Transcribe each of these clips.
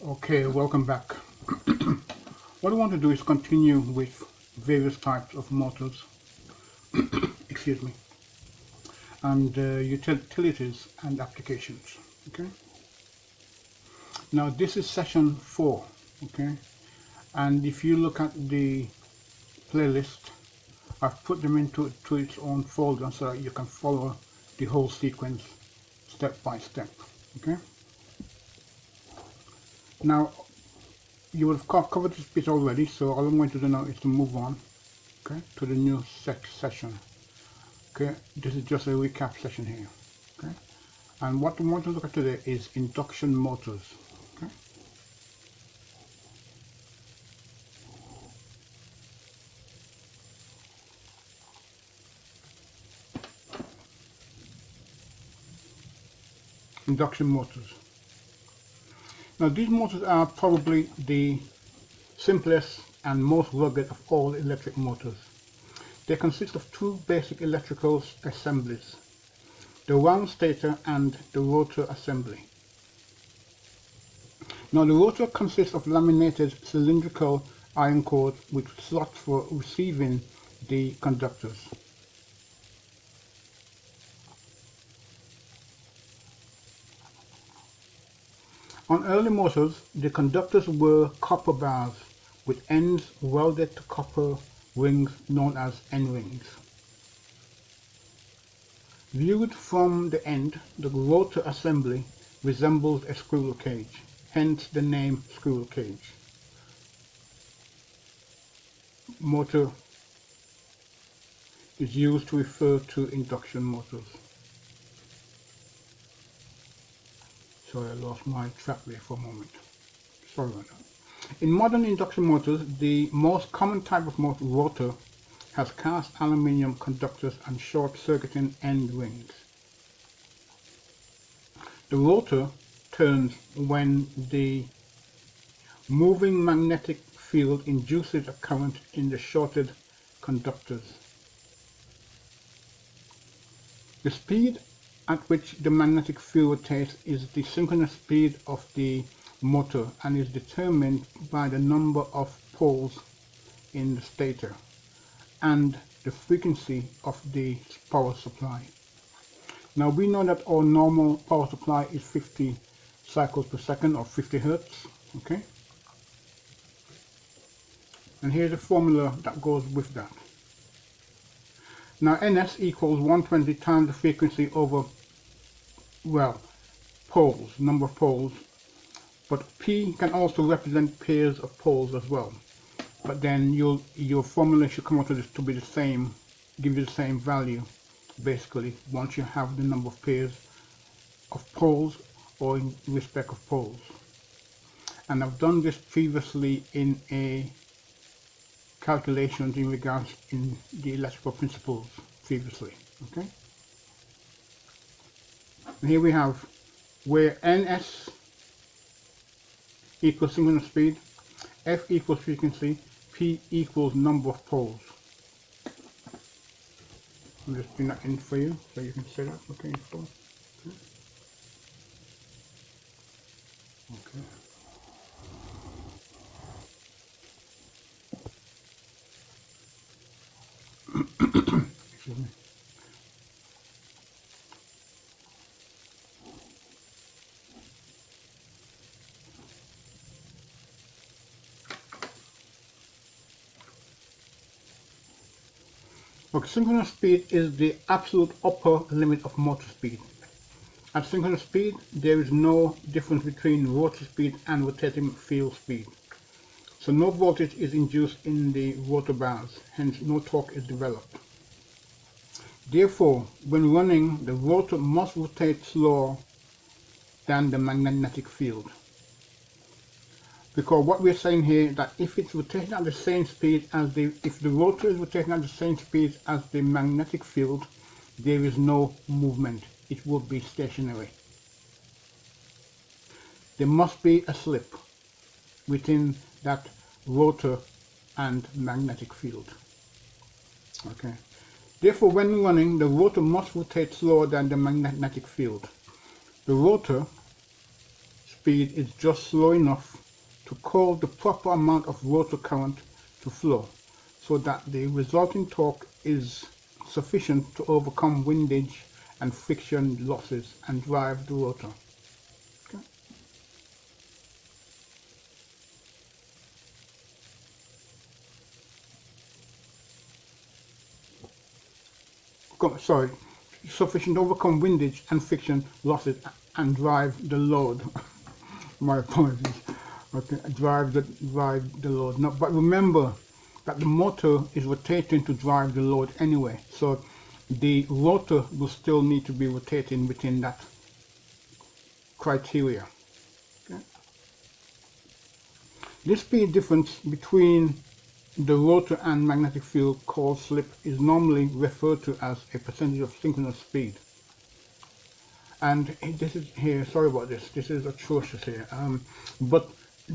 Okay, welcome back. What I want to do is continue with various types of motors, excuse me, and utilities and applications. Okay, now this is session 4. Okay, and if you look at the playlist, I've put them into its own folder so that you can follow the whole sequence step by step. Okay, now you will have covered this bit already, so all I'm going to do now is to move on, okay, to the new session. Okay, this is just a recap session here. Okay, and what we want to look at today is induction motors. Okay, induction motors. Now these motors are probably the simplest and most rugged of all electric motors. They consist of two basic electrical assemblies, the wound stator and the rotor assembly. Now the rotor consists of laminated cylindrical iron core with slots for receiving the conductors. On early motors, the conductors were copper bars with ends welded to copper rings known as end rings. Viewed from the end, the rotor assembly resembles a squirrel cage, hence the name squirrel cage. Motor is used to refer to induction motors. Sorry, I lost my track there for a moment. Sorry about that. In modern induction motors, the most common type of rotor has cast aluminium conductors and short-circuiting end rings. The rotor turns when the moving magnetic field induces a current in the shorted conductors. The speed at which the magnetic field rotates is the synchronous speed of the motor and is determined by the number of poles in the stator and the frequency of the power supply. Now we know that our normal power supply is 50 cycles per second or 50 hertz, okay? And here's the formula that goes with that. Now NS equals 120 times the frequency over, well, poles, number of poles, but P can also represent pairs of poles as well. But then your formula should come out to be the same, give you the same value, basically, once you have the number of pairs of poles or in respect of poles. And I've done this previously in a calculations in regards in the electrical principles previously, okay? And here we have where NS equals synchronous speed, F equals frequency, P equals number of poles. I'm just doing that in for you so you can see that, okay? Okay. Excuse me. Okay, synchronous speed is the absolute upper limit of motor speed. At synchronous speed, there is no difference between rotor speed and rotating field speed. So no voltage is induced in the rotor bars, hence no torque is developed. Therefore, when running, the rotor must rotate slower than the magnetic field. Because what we're saying here is that if it's rotating at the same speed as if the rotor is rotating at the same speed as the magnetic field, there is no movement. It will be stationary. There must be a slip within that rotor and magnetic field. Okay. Therefore, when running, the rotor must rotate slower than the magnetic field. The rotor speed is just slow enough to cause the proper amount of rotor current to flow, so that the resulting torque is sufficient to overcome windage and friction losses and drive the rotor. Okay. Sorry, sufficient to overcome windage and friction losses and drive the load. My apologies. Okay, drive the load. No, but remember that the motor is rotating to drive the load anyway, so the rotor will still need to be rotating within that criteria. Okay. This speed difference between the rotor and magnetic field, called slip, is normally referred to as a percentage of synchronous speed. And this is here, sorry about this is atrocious here, but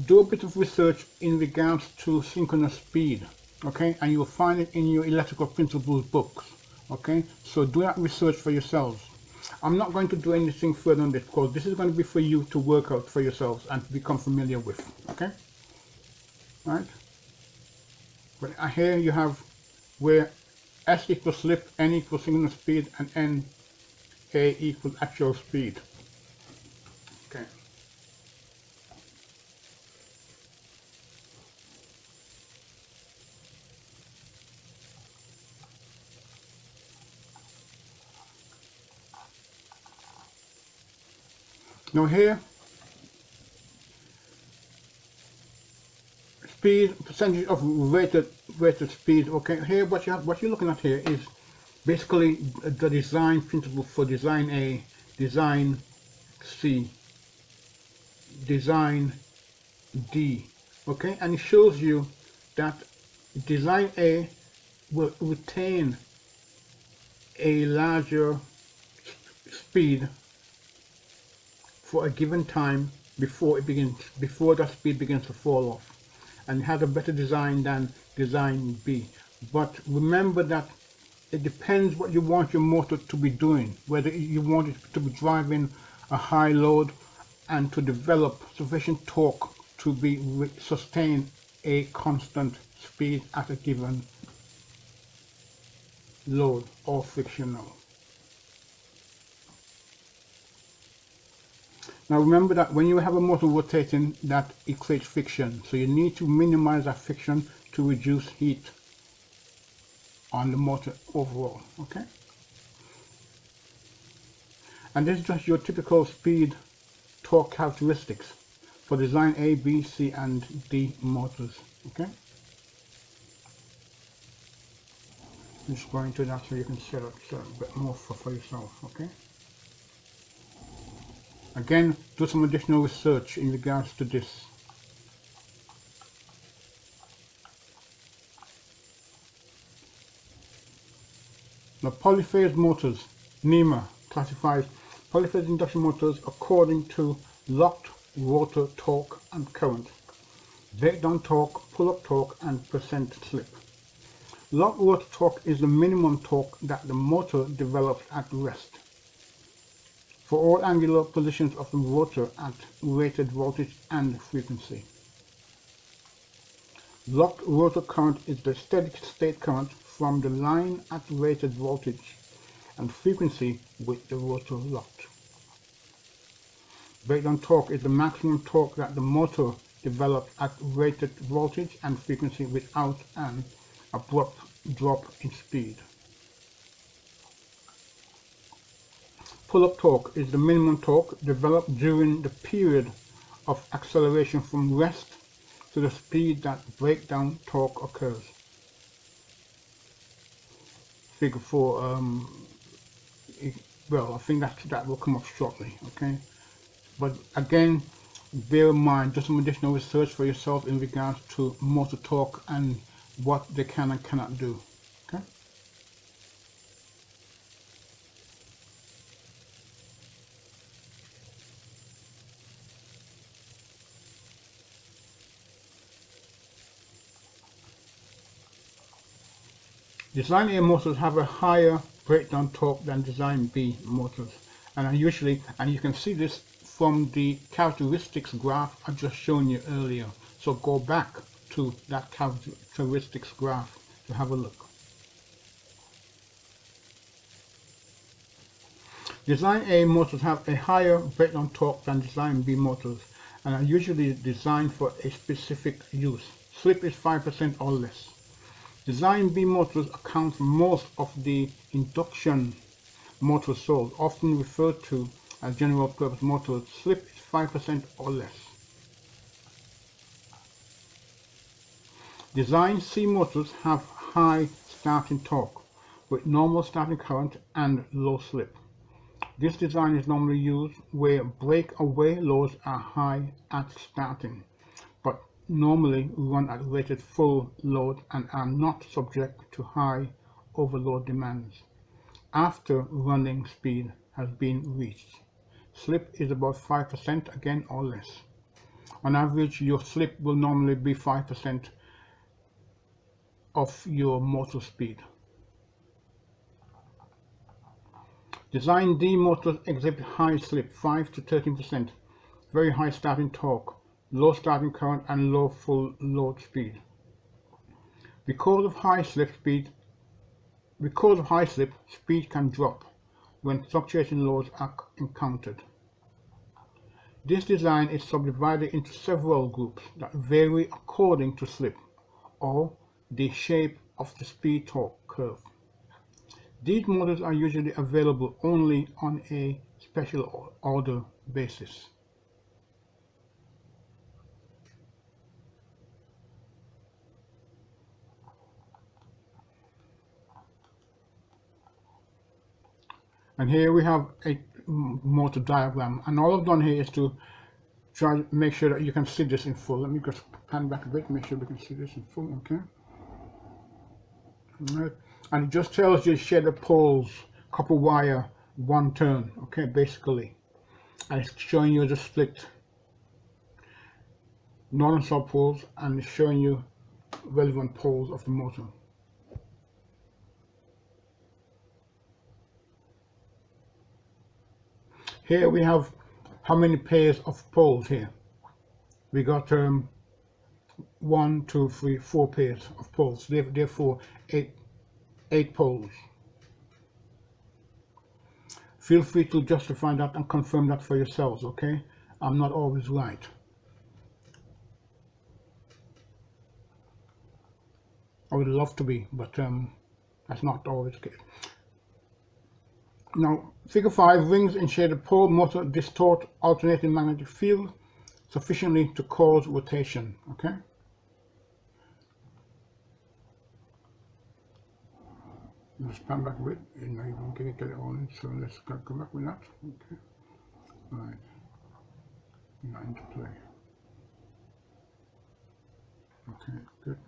do a bit of research in regards to synchronous speed, okay, and you'll find it in your electrical principles books, okay, so do that research for yourselves. I'm not going to do anything further on this because this is going to be for you to work out for yourselves and to become familiar with, okay, right. But here you have where S equals slip, N equals synchronous speed, and N A equals actual speed. Okay. Now here, speed, percentage of rated speed. Okay, here what you're looking at here is basically the design principle for design A, design C, design D. Okay, and it shows you that design A will retain a larger speed for a given time before that speed begins to fall off, and has a better design than design B. But remember that it depends what you want your motor to be doing, whether you want it to be driving a high load and to develop sufficient torque to sustain a constant speed at a given load or frictional. Now remember that when you have a motor rotating, that it creates friction, so you need to minimize that friction to reduce heat on the motor overall, okay? And this is just your typical speed torque characteristics for design A, B, C, and D motors, okay? I'm just going to that so you can set up a bit more for yourself, okay? Again, do some additional research in regards to this. Now, polyphase motors, NEMA classifies polyphase induction motors according to locked rotor torque and current, breakdown torque, pull-up torque, and percent slip. Locked rotor torque is the minimum torque that the motor develops at rest for all angular positions of the rotor at rated voltage and frequency. Locked rotor current is the steady state current from the line at rated voltage and frequency with the rotor locked. Breakdown torque is the maximum torque that the motor develops at rated voltage and frequency without an abrupt drop in speed. Pull-up torque is the minimum torque developed during the period of acceleration from rest to the speed that breakdown torque occurs. Figure 4, well, I think that will come up shortly, okay? But again, bear in mind, do some additional research for yourself in regards to motor torque and what they can and cannot do, okay? Design A motors have a higher breakdown torque than design B motors, and you can see this from the characteristics graph I just shown you earlier. So go back to that characteristics graph to have a look. Design A motors have a higher breakdown torque than Design B motors and are usually designed for a specific use. Slip is 5% or less. Design B motors account for most of the induction motors sold, often referred to as general purpose motors. Slip is 5% or less. Design C motors have high starting torque with normal starting current and low slip. This design is normally used where breakaway loads are high at starting, but normally run at rated full load and are not subject to high overload demands after running speed has been reached. Slip is about 5% again or less. On average, your slip will normally be 5% of your motor speed. Design D motors exhibit high slip, 5 to 13%, very high starting torque, low starting current and low full load speed. Because of high slip, speed can drop when fluctuating loads are encountered. This design is subdivided into several groups that vary according to slip or the shape of the speed torque curve. These motors are usually available only on a special order basis. And here we have a motor diagram, and all I've done here is to try to make sure that you can see this in full. Let me just pan back a bit, make sure we can see this in full, okay? All right. And it just tells you shaded poles, copper wire, one turn, okay, basically. And it's showing you the split north and south poles, and it's showing you relevant poles of the motor. Here we have how many pairs of poles here. We got 1, 2, 3, 4 pairs of poles, therefore eight poles. Feel free to justify that and confirm that for yourselves, okay? I'm not always right. I would love to be, but that's not always the case. Now, figure 5, rings in shaded pole motor distort alternating magnetic field sufficiently to cause rotation, okay? Let's pan back a bit, you know, you won't get it all in, so let's go back with that, okay? Right, not into play. Okay, good.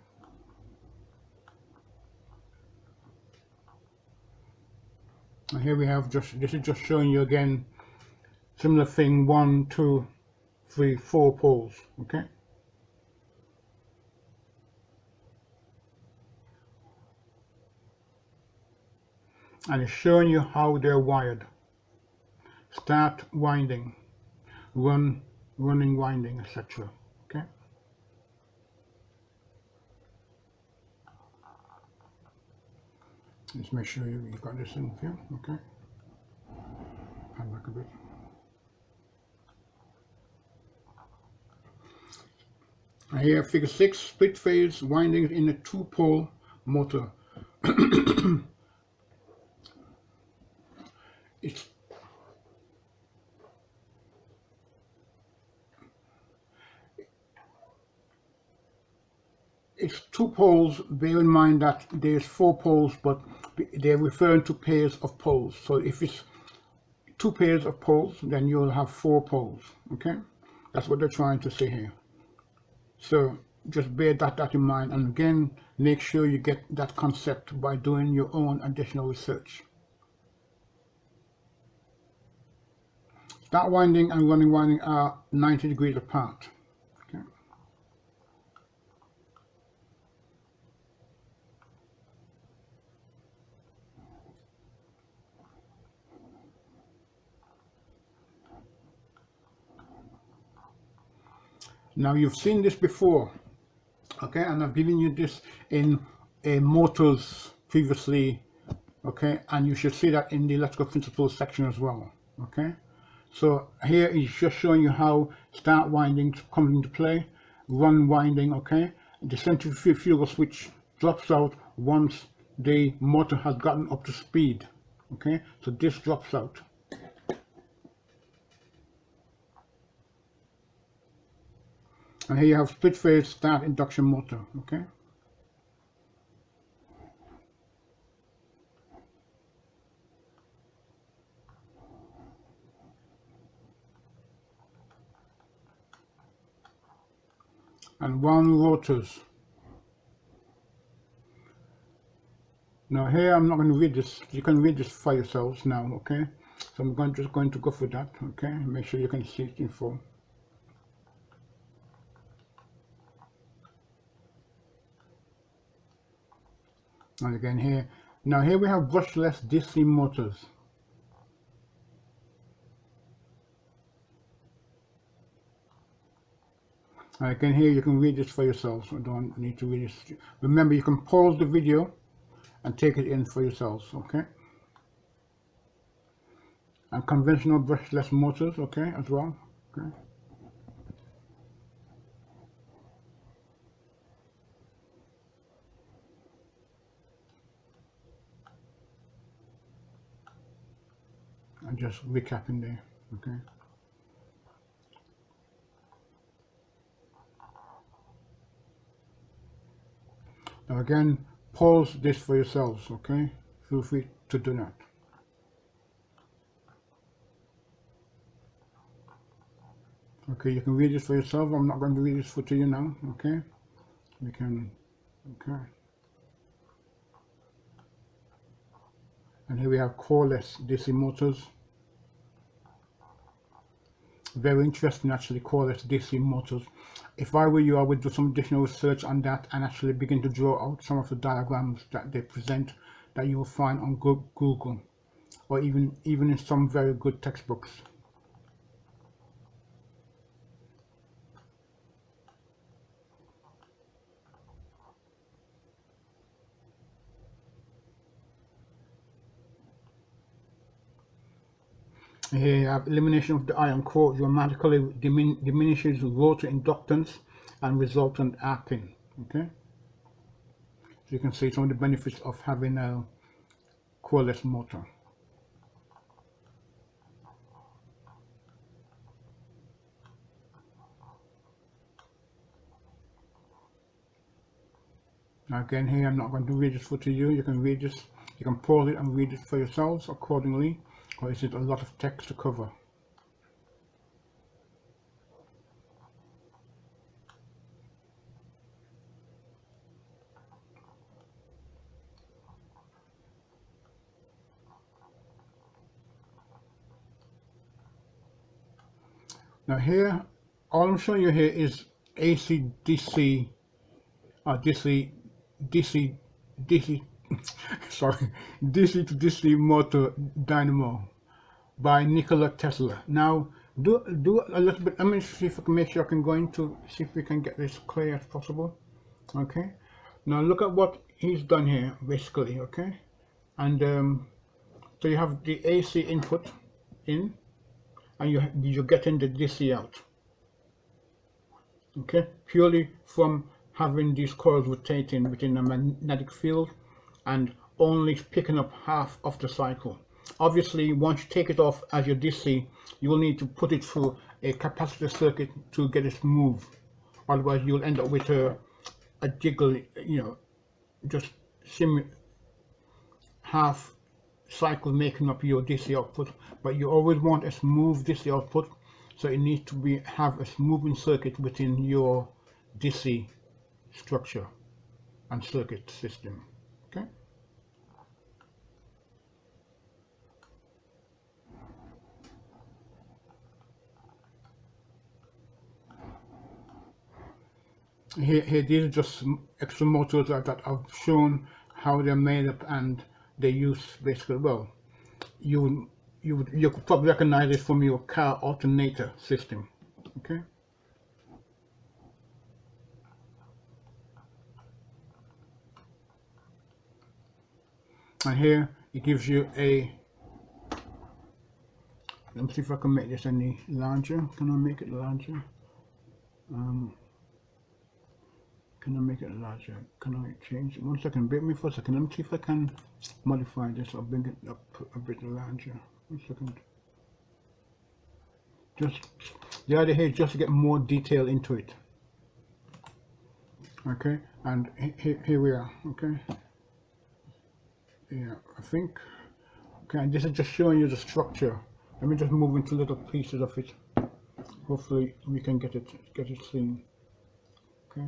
And here we have this is just showing you again, similar thing, 1, 2, 3, 4 poles, okay? And it's showing you how they're wired. Start winding, running winding, etc. Okay. Let's make sure you got this in here. Okay. Pan back a bit. And here, figure 6, split phase windings in a 2-pole motor. It's 2 poles. Bear in mind that there's 4 poles, but they're referring to pairs of poles. So if it's 2 pairs of poles, then you'll have 4 poles. Okay, that's what they're trying to say here. So just bear that in mind, and again, make sure you get that concept by doing your own additional research. Start winding and running winding are 90 degrees apart. Okay. Now you've seen this before, okay, and I've given you this in motors previously, okay, and you should see that in the electrical principles section as well, okay. So here is just showing you how start winding comes into play, run winding, okay. The centrifugal switch drops out once the motor has gotten up to speed, okay, so this drops out. And here you have split phase start induction motor, okay. And wound rotors. Now here I'm not going to read this, you can read this for yourselves now, okay. So I'm just going to go for that, okay. Make sure you can see it in full. And again here, now here we have brushless DC motors. And again here you can read this for yourselves, I don't need to read this. Remember, you can pause the video and take it in for yourselves, okay. And conventional brushless motors, okay, as well, okay. I'm just recapping there, okay. Now again, pause this for yourselves, okay? Feel free to do that. Okay, you can read this for yourself. I'm not going to read this to you now, okay? You can, okay. And here we have coreless DC motors. Very interesting, actually, coreless DC motors. If I were you, I would do some additional research on that and actually begin to draw out some of the diagrams that they present that you will find on Google, or even in some very good textbooks. Here you have elimination of the iron core dramatically diminishes rotor inductance and resultant arcing, okay. So you can see some of the benefits of having a coreless motor. Now again here I'm not going to read this to you, you can read this, you can pause it and read it for yourselves accordingly, or is it a lot of text to cover. Now here, all I'm showing you here is AC DC, DC, sorry, DC to DC motor dynamo by Nikola Tesla. Now, do a little bit. Let me see if I can make sure I can go into, see if we can get this clear as possible. Okay. Now look at what he's done here, basically. Okay, and so you have the AC input in, and you're getting the DC out. Okay, purely from having these coils rotating within a magnetic field and only picking up half of the cycle. Obviously, once you take it off as your DC, you will need to put it through a capacitor circuit to get it to move. Otherwise, you'll end up with a jiggle, you know, just half cycle making up your DC output. But you always want a smooth DC output, so it needs to have a moving circuit within your DC structure and circuit system. Okay. Here these are just extra motors that I've shown how they're made up and they use basically. Well, you could probably recognize it from your car alternator system. Okay. And here it gives you a, let me see if I can make this any larger. Can I make it larger? Can I make it larger? Can I change it? 1 second, bear with me for a second. Let me see if I can modify this or bring it up a bit larger. 1 second. Just the idea here is just to get more detail into it. Okay, and here we are. Okay, yeah, I think. Okay, and this is just showing you the structure. Let me just move into little pieces of it. Hopefully we can get it seen. Okay,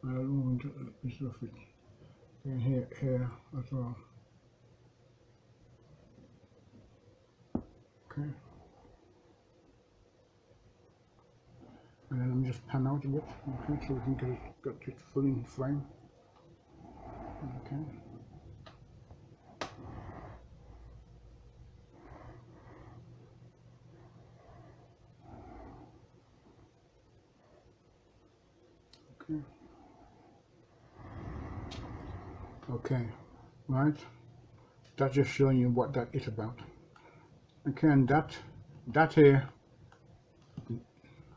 I'll move into little pieces of it. And here as well. Okay. And then let me just pan out a bit, okay, so we can get it fully in frame. Okay. Okay. Okay. Right. That's just showing you what that is about. Okay, and that here.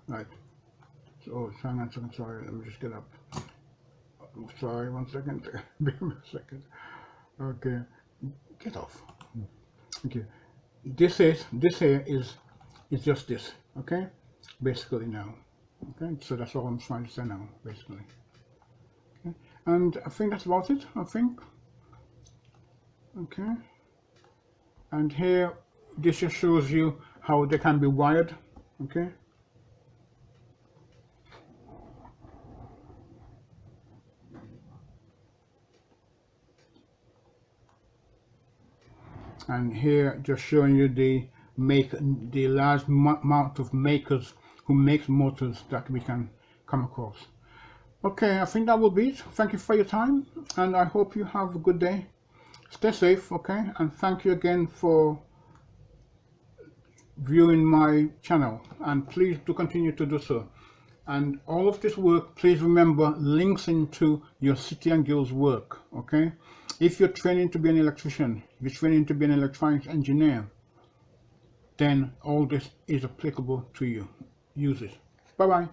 Right. So hang on a second, sorry, let me just get up. Sorry, 1 second. Give me a second. Okay. Get off. Okay. This here is just this, okay? Basically now. Okay, so that's all I'm trying to say now, basically. Okay. And I think that's about it, I think. Okay. And here this just shows you how they can be wired, okay? And here just showing you the large amount of makers who make motors that we can come across. Okay, I think that will be it. Thank you for your time, and I hope you have a good day. Stay safe, okay? And thank you again for viewing my channel, and please do continue to do so. And all of this work, please remember, links into your City and Guilds work, okay? If you're training to be an electrician, if you're training to be an electronics engineer, then all this is applicable to you. Use it. Bye-bye.